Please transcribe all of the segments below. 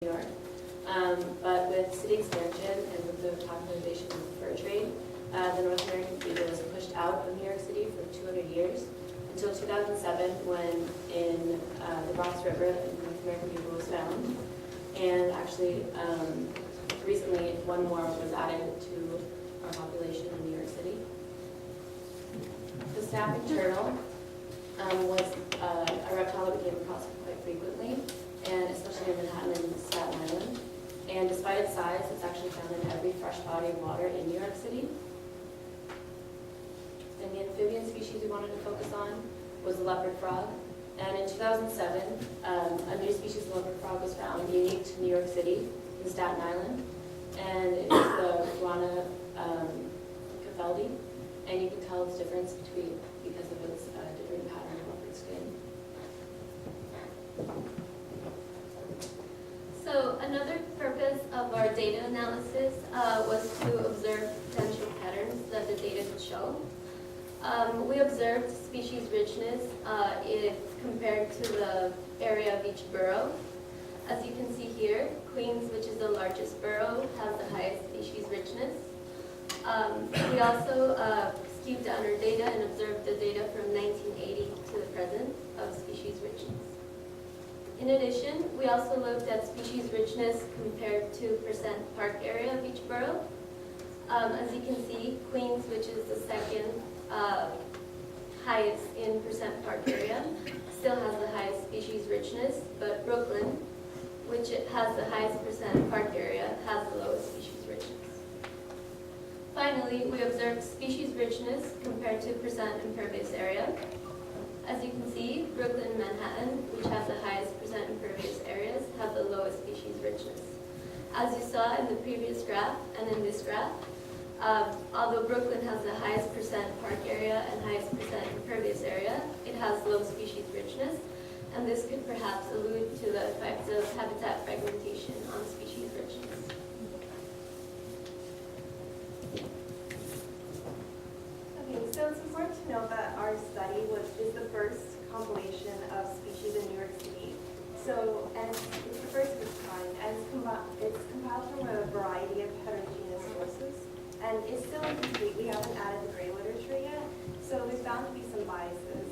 New York. But with city expansion and with the popularization of the fur trade, the North American beaver was pushed out of New York City for 200 years until 2007 when in the Bronx River, the North American beaver was found. And actually, recently, one more was added to our population in New York City. The snapping turtle was a reptile that we came across quite frequently, and especially in Manhattan and Staten Island. And despite its size, it's actually found in every fresh body of water in New York City. And the amphibian species we wanted to focus on was the leopard frog. And in 2007, a new species of leopard frog was found unique to New York City in Staten Island. And it's the Guana cafeldi. And you can tell its difference because of its different pattern of leopard skin. So another purpose of our data analysis was to observe potential patterns that the data could show. We observed species richness compared to the area of each borough. As you can see here, Queens, which is the largest borough, has the highest species richness. We also skewed down our data and observed the data from 1980 to the present of species richness. In addition, we also looked at species richness compared to percent park area of each borough. As you can see, Queens, which is the second highest in percent park area, still has the highest species richness, but Brooklyn, which has the highest percent park area, has the lowest species richness. Finally, we observed species richness compared to percent impervious area. As you can see, Brooklyn and Manhattan, which have the highest percent impervious areas, have the lowest species richness. As you saw in the previous graph and in this graph, although Brooklyn has the highest percent park area and highest percent impervious area, it has low species richness, and this could perhaps allude to the effects of habitat fragmentation on species richness. Okay, so it's important to note that our study is the first compilation of species in New York City. So, and it's the first of its kind, and it's compiled from a variety of heterogeneous sources. And it's still incomplete. We haven't added the gray literature yet, so there's bound to be some biases.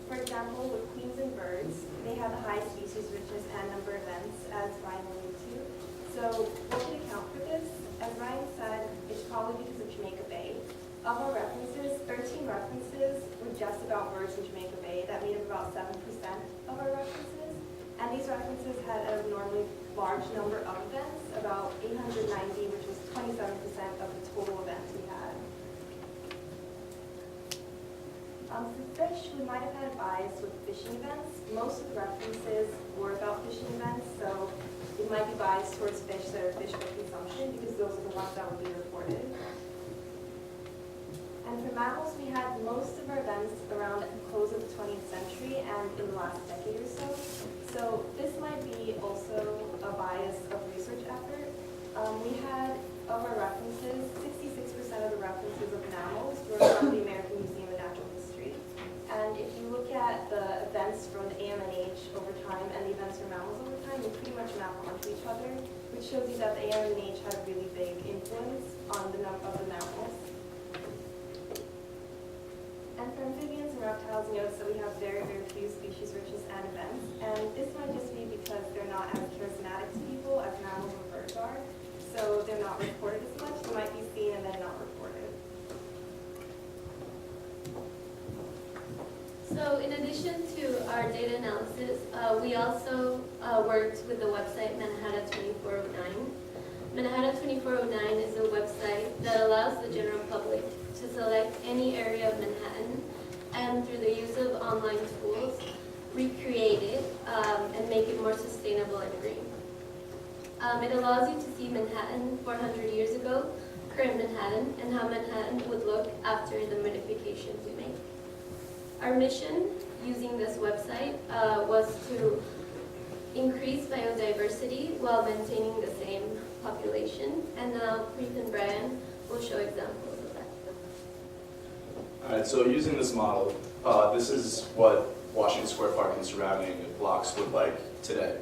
For example, with queens and birds, they have the highest species richness and number of events, as Ryan alluded to. So what could account for this? As Ryan said, it's probably because of Jamaica Bay. Of our references, 13 references were just about birds in Jamaica Bay. That made up about 7% of our references. And these references had an abnormally large number of events, about 890, which was 27% of the total events we had. For fish, we might have had a bias with fishing events. Most of the references were about fishing events, so it might be biased towards fish that are fish for consumption because those are the ones that would be reported. And for mammals, we had most of our events around the close of the 20th century and in the last decade or so. So this might be also a bias of research effort. We had, of our references, 66% of the references of mammals were from the American Museum of Natural History. And if you look at the events from the AMNH over time and the events from mammals over time, they pretty much map onto each other, which shows you that the AMNH had a really big influence on the number of the mammals. And for amphibians and reptiles, you notice that we have very, very few species richness and events. And this might just be because they're not as charismatic to people as mammals or birds are. So they're not reported as much. They might be seen and then not reported. So in addition to our data analysis, we also worked with the website Manhattan 2409. Manhattan 2409 is a website that allows the general public to select any area of Manhattan and through the use of online tools, recreate it and make it more sustainable and green. It allows you to see Manhattan 400 years ago, current Manhattan, and how Manhattan would look after the modifications we make. Our mission using this website was to increase biodiversity while maintaining the same population, and now Preet and Brian will show examples of that. All right, so using this model, this is what Washington Square Park and surrounding blocks look like today.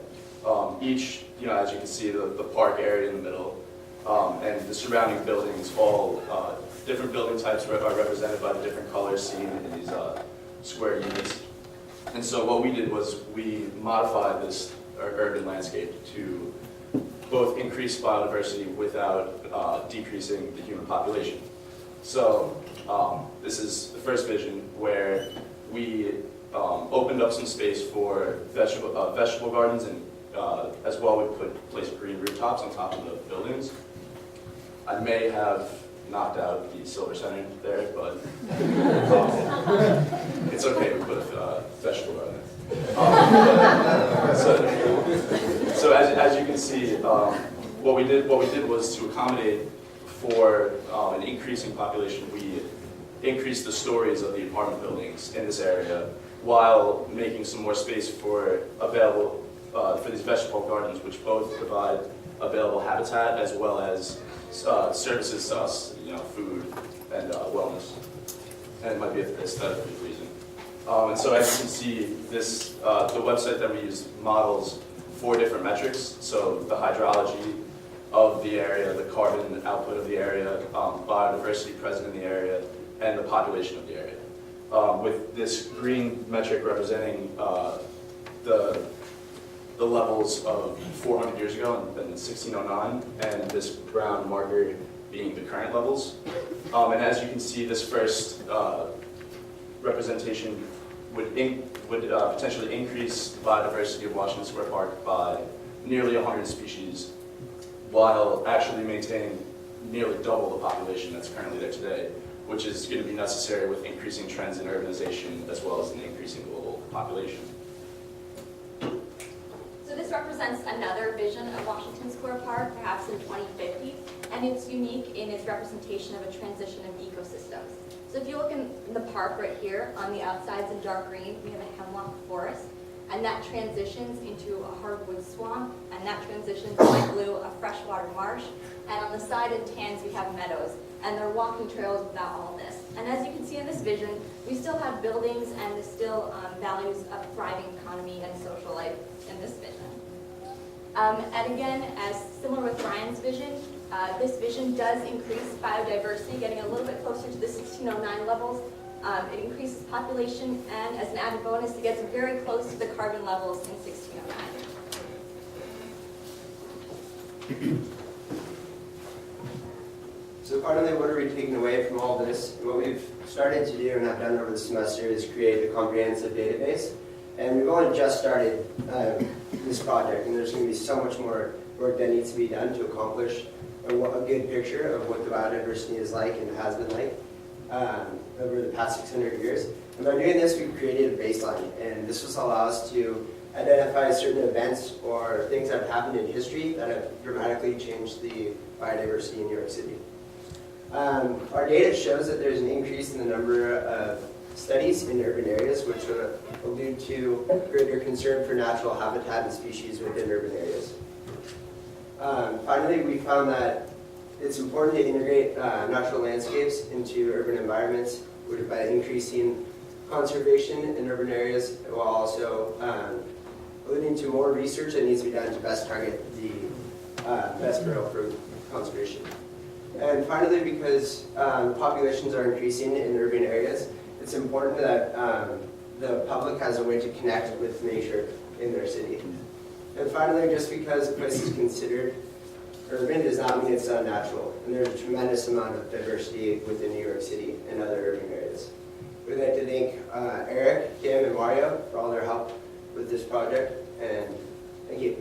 Each, as you can see, the park area in the middle, and the surrounding buildings, all different building types are represented by the different colors seen in these square units. And so what we did was we modified this urban landscape to both increase biodiversity without decreasing the human population. So this is the first vision where we opened up some space for vegetable gardens, and as well we placed green rooftops on top of the buildings. I may have knocked out the Silver Center there, but it's okay, we put a vegetable garden there. So as you can see, what we did was to accommodate for an increasing population. We increased the stories of the apartment buildings in this area while making some more space for these vegetable gardens, which both provide available habitat as well as services to us, food and wellness, and it might be an aesthetic reason. And so as you can see, the website that we use models 4 different metrics. So the hydrology of the area, the carbon output of the area, biodiversity present in the area, and the population of the area. With this green metric representing the levels of 400 years ago in 1609, and this brown marker being the current levels. And as you can see, this first representation would potentially increase the biodiversity of Washington Square Park by nearly 100 species, while actually maintaining nearly double the population that's currently there today, which is going to be necessary with increasing trends in urbanization as well as an increasing global population. So this represents another vision of Washington Square Park, perhaps in 2050, and it's unique in its representation of a transition of ecosystems. So if you look in the park right here, on the outsides in dark green, we have a hemlock forest, and that transitions into a hardwood swamp, and that transitions in light blue, a freshwater marsh, and on the side in tans we have meadows, and they're walking trails without all this. And as you can see in this vision, we still have buildings and there's still values of thriving economy and social life in this vision. And again, as similar with Ryan's vision, this vision does increase biodiversity, getting a little bit closer to the 1609 levels. It increases population, and as an added bonus, it gets very close to the carbon levels in 1609. So part of what are we taking away from all this? What we've started to do and have done over the semester is create a comprehensive database. And we've only just started this project, and there's going to be so much more work that needs to be done to accomplish a good picture of what the biodiversity is like and has been like over the past 600 years. And by doing this, we've created a baseline, and this will allow us to identify certain events or things that have happened in history that have dramatically changed the biodiversity in New York City. Our data shows that there's an increase in the number of studies in urban areas, which allude to greater concern for natural habitat and species within urban areas. Finally, we found that it's important to integrate natural landscapes into urban environments by increasing conservation in urban areas, while also alluding to more research that needs to be done to best target the best barrel for conservation. And finally, because populations are increasing in urban areas, it's important that the public has a way to connect with nature in their city. And finally, just because a place is considered urban does not mean it's unnatural. And there's a tremendous amount of diversity within New York City and other urban areas. We'd like to thank Eric, Kim, and Mario for all their help with this project. And thank you.